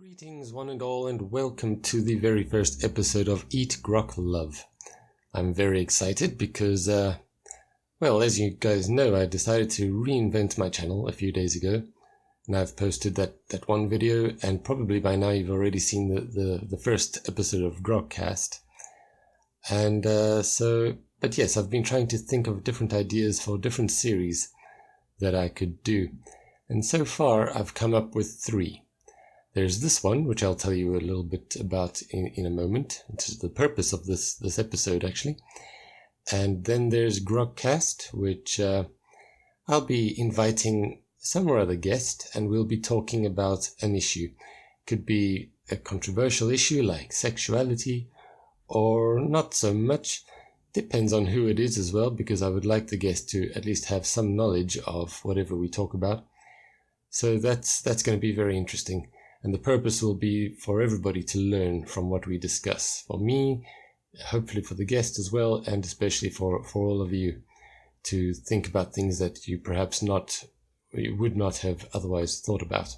Greetings one and all, and welcome to the very first episode of Eat Grok Love. I'm very excited because, as you guys know, I decided to reinvent my channel a few days ago, and I've posted that one video, and probably by now you've already seen the first episode of Grokcast. And but yes, I've been trying to think of different ideas for different series that I could do, and so far I've come up with 3. There's this one, which I'll tell you a little bit about in a moment, which is the purpose of this episode, actually. And then there's Grokcast, which I'll be inviting some or other guest, and we'll be talking about an issue. Could be a controversial issue like sexuality, or not so much. Depends on who it is as well, because I would like the guest to at least have some knowledge of whatever we talk about. So that's going to be very interesting. And the purpose will be for everybody to learn from what we discuss. For me, hopefully for the guest as well, and especially for all of you to think about things that you you would not have otherwise thought about.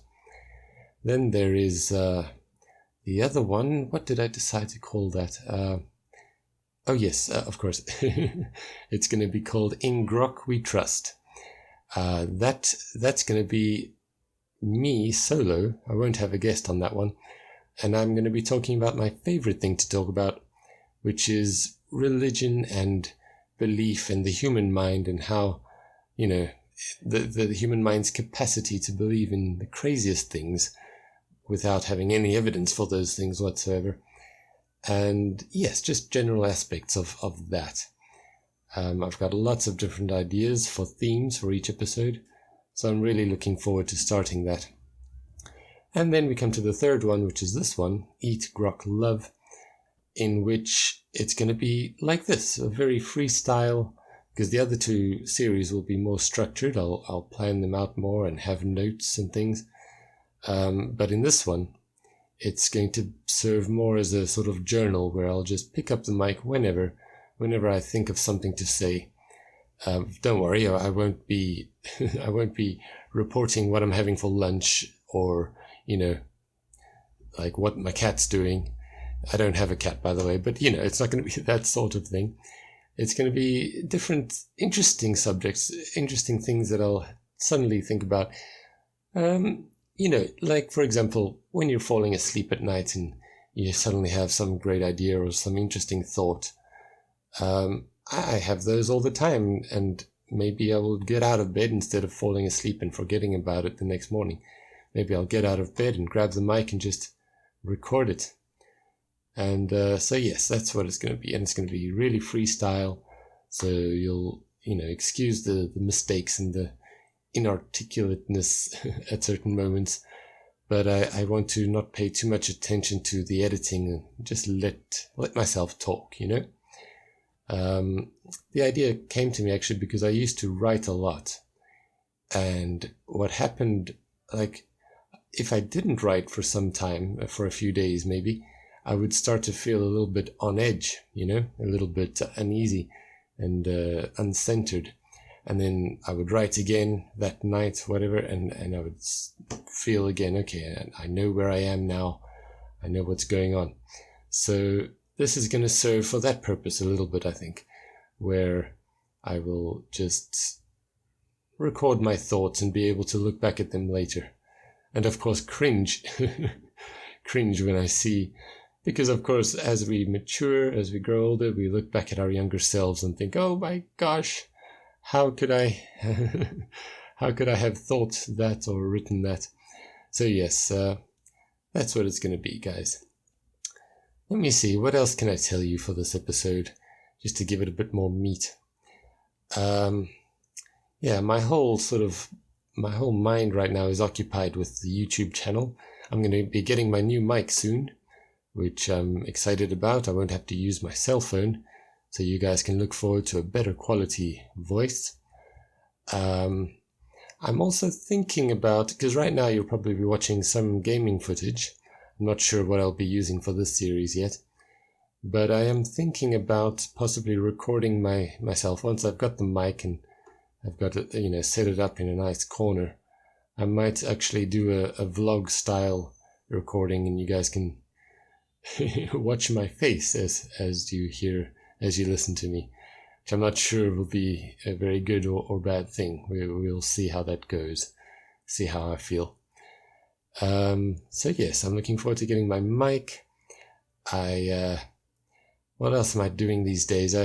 Then there is the other one. What did I decide to call that? Of course. It's going to be called In Grok We Trust. That's going to be me solo. I won't have a guest on that one, and I'm going to be talking about my favorite thing to talk about, which is religion and belief and the human mind, and how, the human mind's capacity to believe in the craziest things without having any evidence for those things whatsoever. And yes, just general aspects of that. I've got lots of different ideas for themes for each episode, so I'm really looking forward to starting that. And then we come to the third one, which is this one, Eat Grok Love, in which it's going to be like this, a very freestyle, because the other 2 series will be more structured. I'll plan them out more and have notes and things. But in this one, it's going to serve more as a sort of journal where I'll just pick up the mic whenever I think of something to say. Don't worry, I won't be I won't be reporting what I'm having for lunch, or like what my cat's doing. I don't have a cat, by the way, but it's not going to be that sort of thing. It's going to be different, interesting subjects, interesting things that I'll suddenly think about. Like, for example, when you're falling asleep at night and you suddenly have some great idea or some interesting thought. I have those all the time, and maybe I will get out of bed instead of falling asleep and forgetting about it the next morning. Maybe I'll get out of bed and grab the mic and just record it. And so yes, that's what it's going to be. And it's going to be really freestyle, so you'll, excuse the mistakes and the inarticulateness at certain moments. But I want to not pay too much attention to the editing and just let myself talk, The idea came to me actually because I used to write a lot, and what happened, like, if I didn't write for some time, for a few days maybe, I would start to feel a little bit on edge, a little bit uneasy and uncentered, and then I would write again that night, whatever, and I would feel again, okay, I know where I am now, I know what's going on. So this is going to serve for that purpose a little bit, I think, where I will just record my thoughts and be able to look back at them later. And of course, cringe when I see, because of course, as we mature, as we grow older, we look back at our younger selves and think, oh my gosh, how could I have thought that or written that? So yes, that's what it's going to be, guys. Let me see, what else can I tell you for this episode, just to give it a bit more meat? My whole mind right now is occupied with the YouTube channel. I'm going to be getting my new mic soon, which I'm excited about. I won't have to use my cell phone, so you guys can look forward to a better quality voice. I'm also thinking about, because right now you'll probably be watching some gaming footage. I'm not sure what I'll be using for this series yet, but I am thinking about possibly recording myself once I've got the mic and I've got it, set it up in a nice corner. I might actually do a vlog style recording, and you guys can watch my face as you listen to me, which I'm not sure will be a very good or bad thing. We'll see how that goes, see how I feel. So yes, I'm looking forward to getting my mic. What else am I doing these days?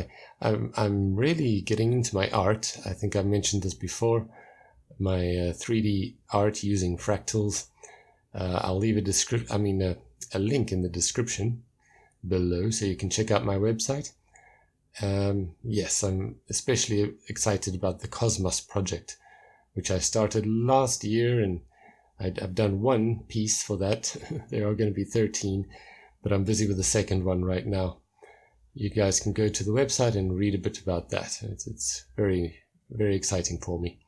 I'm really getting into my art. I think I mentioned this before. My 3D art using fractals. I'll leave a link in the description below so you can check out my website. Yes, I'm especially excited about the Cosmos project, which I started last year, and I've done one piece for that. There are going to be 13, but I'm busy with the second one right now. You guys can go to the website and read a bit about that. It's very, very exciting for me.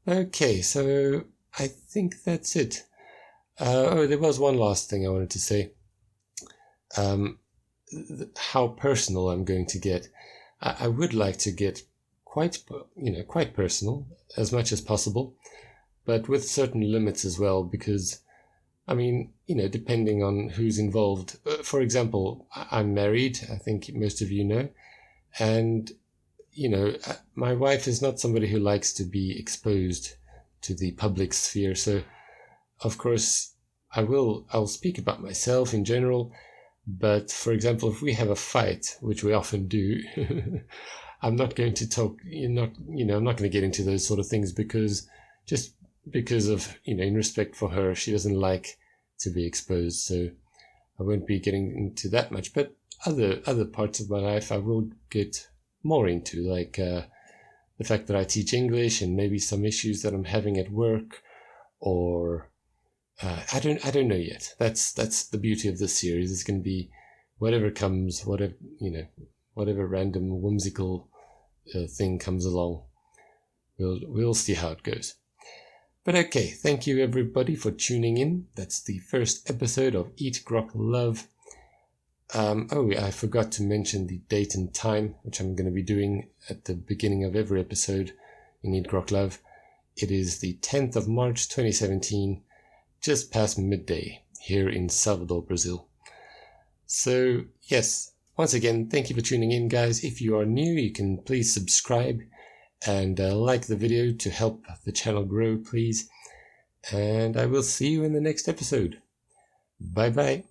Okay, so I think that's it. There was one last thing I wanted to say. How personal I'm going to get. I would like to get quite personal as much as possible, but with certain limits as well, because, depending on who's involved. For example, I'm married, I think most of you know, and, my wife is not somebody who likes to be exposed to the public sphere, so, of course, I'll speak about myself in general, but, for example, if we have a fight, which we often do, I'm not going to talk, I'm not going to get into those sort of things because of, in respect for her, she doesn't like to be exposed. So I won't be getting into that much, but other parts of my life I will get more into, like, the fact that I teach English and maybe some issues that I'm having at work, or, I don't know yet. That's the beauty of this series. It's going to be whatever comes, whatever random whimsical thing comes along. We'll see how it goes. But okay, thank you everybody for tuning in. That's the first episode of Eat Grok Love. I forgot to mention the date and time, which I'm going to be doing at the beginning of every episode in Eat Grok Love. It is the 10th of March 2017. Just past midday here in Salvador, Brazil. So, yes, once again, thank you for tuning in, guys. If you are new, you can please subscribe and like the video to help the channel grow, please. And I will see you in the next episode. Bye-bye.